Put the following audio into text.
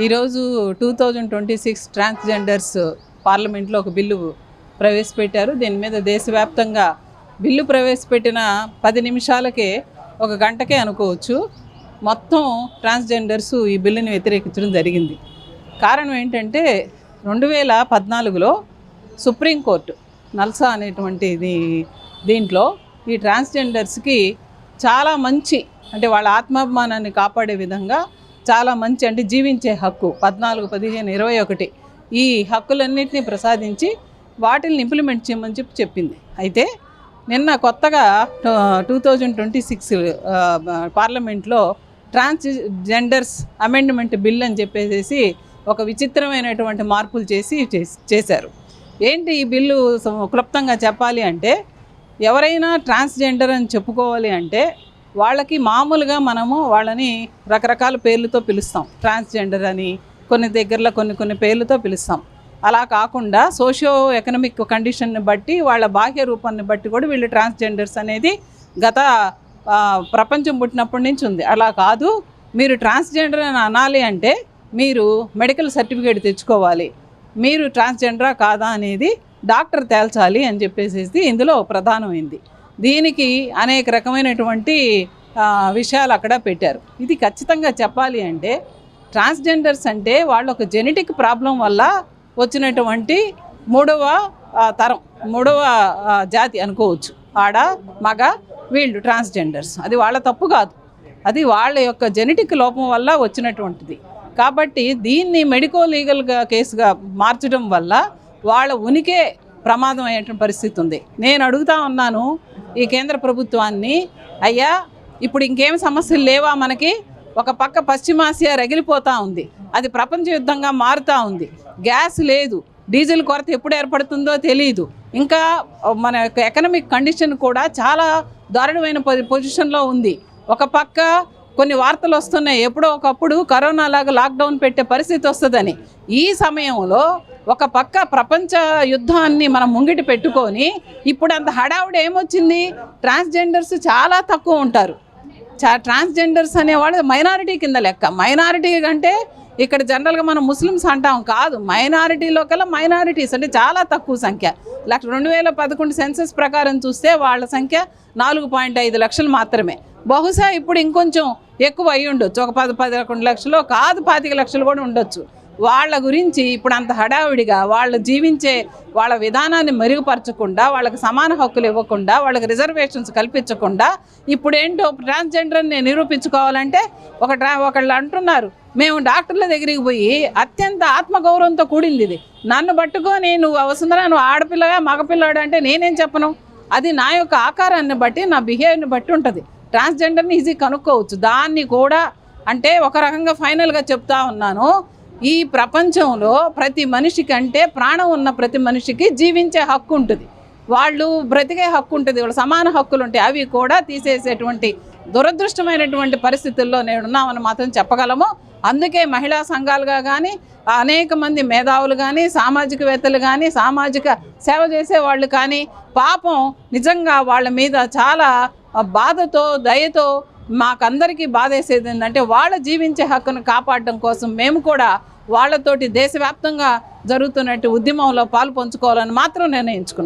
ఈరోజు 2026 ట్రాన్స్జెండర్స్ పార్లమెంట్లో ఒక బిల్లు ప్రవేశపెట్టారు. దీని మీద దేశవ్యాప్తంగా బిల్లు ప్రవేశపెట్టిన 10 నిమిషాలకే ఒక గంటకే అనుకోవచ్చు మొత్తం ట్రాన్స్జెండర్స్ ఈ బిల్లుని వ్యతిరేకించడం జరిగింది. కారణం ఏంటంటే 2014లో సుప్రీంకోర్టు నల్సా అనేటువంటి దీంట్లో ఈ ట్రాన్స్జెండర్స్కి చాలా మంచి అంటే వాళ్ళ ఆత్మాభిమానాన్ని కాపాడే విధంగా చాలా మంచి అంటే జీవించే హక్కు 14, 15, 21 ఈ హక్కులన్నింటినీ ప్రసాదించి వాటిని ఇంప్లిమెంట్ చేయమని చెప్పింది. అయితే నిన్న కొత్తగా 2026 పార్లమెంట్లో ట్రాన్స్జెండర్స్ అమెండ్మెంట్ బిల్ అని చెప్పేసి ఒక విచిత్రమైనటువంటి మార్పులు చేశారు. ఏంటి ఈ బిల్లు క్లుప్తంగా చెప్పాలి అంటే, ఎవరైనా ట్రాన్స్జెండర్ అని చెప్పుకోవాలి అంటే వాళ్ళకి మామూలుగా మనము వాళ్ళని రకరకాల పేర్లతో పిలుస్తాం. ట్రాన్స్జెండర్ అని కొన్ని దగ్గరలో కొన్ని పేర్లతో పిలుస్తాం. అలా కాకుండా సోషియో ఎకనామిక్ కండిషన్ని బట్టి వాళ్ళ బాహ్య రూపాన్ని బట్టి కూడా వీళ్ళు ట్రాన్స్జెండర్స్ అనేది గత ప్రపంచం పుట్టినప్పటి నుంచి ఉంది. అలా కాదు, మీరు ట్రాన్స్జెండర్ అని అనాలి అంటే మీరు మెడికల్ సర్టిఫికేట్ తెచ్చుకోవాలి. మీరు ట్రాన్స్జెండరా కాదా అనేది డాక్టర్ తేల్చాలి అని చెప్పేసి ఇందులో ప్రధానమైంది. దీనికి అనేక రకమైనటువంటి విషయాలు అక్కడ పెట్టారు. ఇది ఖచ్చితంగా చెప్పాలి అంటే ట్రాన్స్జెండర్స్ అంటే వాళ్ళు ఒక జెనెటిక్ ప్రాబ్లం వల్ల వచ్చినటువంటి మూడవ జాతి అనుకోవచ్చు. ఆడ మగ వీళ్ళు ట్రాన్స్జెండర్స్. అది వాళ్ళ తప్పు కాదు, అది వాళ్ళ యొక్క జెనెటిక్ లోపం వల్ల వచ్చినటువంటిది. కాబట్టి దీన్ని మెడికో లీగల్గా కేసుగా మార్చడం వల్ల వాళ్ళ ఉనికే ప్రమాదం అయ్యేటువంటి పరిస్థితి ఉంది. నేను అడుగుతా ఉన్నాను ఈ కేంద్ర ప్రభుత్వాన్ని, అయ్యా ఇప్పుడు ఇంకేం సమస్యలు లేవా మనకి? ఒక పక్క పశ్చిమాసియా రగిలిపోతూ ఉంది, అది ప్రపంచ యుద్ధంగా మారుతూ ఉంది. గ్యాస్ లేదు, డీజిల్ కొరత ఎప్పుడు ఏర్పడుతుందో తెలియదు. ఇంకా మన యొక్క ఎకనామిక్ కండిషన్ కూడా చాలా దారుణమైన పొజిషన్లో ఉంది. ఒక పక్క కొన్ని వార్తలు వస్తున్నాయి, ఎప్పుడో ఒకప్పుడు కరోనా లాగా లాక్డౌన్ పెట్టే పరిస్థితి వస్తుందని. ఈ సమయంలో ఒక పక్క ప్రపంచ యుద్ధాన్ని మనం ముంగిటి పెట్టుకొని ఇప్పుడు అంత హడావుడి ఏమొచ్చింది? ట్రాన్స్జెండర్స్ చాలా తక్కువ ఉంటారు. ట్రాన్స్జెండర్స్ అనేవాళ్ళు మైనారిటీ కింద లెక్క. మైనారిటీ అంటే ఇక్కడ జనరల్గా మనం ముస్లిమ్స్ అంటాం కాదు, మైనారిటీలో కల్లా మైనారిటీస్ అంటే చాలా తక్కువ సంఖ్య. 2011 సెన్సస్ ప్రకారం చూస్తే వాళ్ళ సంఖ్య 4.5 లక్షలు మాత్రమే. బహుశా ఇప్పుడు ఇంకొంచెం ఎక్కువ అయ్యి ఉండొచ్చు, ఒక 10-11 లక్షలు కాదు, 25 లక్షలు కూడా ఉండొచ్చు. వాళ్ళ గురించి ఇప్పుడు అంత హడావిడిగా వాళ్ళు జీవించే వాళ్ళ విధానాన్ని మెరుగుపరచకుండా, వాళ్ళకి సమాన హక్కులు ఇవ్వకుండా, వాళ్ళకి రిజర్వేషన్స్ కల్పించకుండా ఇప్పుడు ఏంటో ట్రాన్స్జెండర్ని నిరూపించుకోవాలంటే ఒకళ్ళు అంటున్నారు, మేము డాక్టర్ల దగ్గరికి పోయి అత్యంత ఆత్మగౌరవంతో కూడింది ఇది, నన్ను పట్టుకొని నువ్వు అవసరం నువ్వు ఆడపిల్లగా మగపిల్లాడు అంటే నేనేం చెప్పను? అది నా యొక్క ఆకారాన్ని బట్టి నా బిహేవియర్ని బట్టి ఉంటుంది. ట్రాన్స్జెండర్ని ఈజీ కనుక్కోవచ్చు. దాన్ని కూడా అంటే ఒక రకంగా ఫైనల్గా చెప్తా ఉన్నాను, ఈ ప్రపంచంలో ప్రతి మనిషికి అంటే ప్రాణం ఉన్న ప్రతి మనిషికి జీవించే హక్కు ఉంటుంది, వాళ్ళు బ్రతికే హక్కు ఉంటుంది, వాళ్ళు సమాన హక్కులు ఉంటాయి. అవి కూడా తీసేసేటువంటి దురదృష్టమైనటువంటి పరిస్థితుల్లో నేనున్నామని మాత్రం చెప్పగలము. అందుకే మహిళా సంఘాలుగా కానీ అనేక మంది మేధావులు కానీ సామాజికవేత్తలు కానీ సామాజిక సేవ చేసే వాళ్ళు కానీ పాపం నిజంగా వాళ్ళ మీద చాలా బాధతో దయతో మాకందరికీ బాధేసేది ఏంటంటే వాళ్ళ జీవించే హక్కును కాపాడడం కోసం మేము కూడా వాళ్ళతోటి దేశవ్యాప్తంగా జరుగుతున్నట్టు ఉద్యమంలో పాలు పంచుకోవాలని మాత్రం నిర్ణయించుకున్నాం.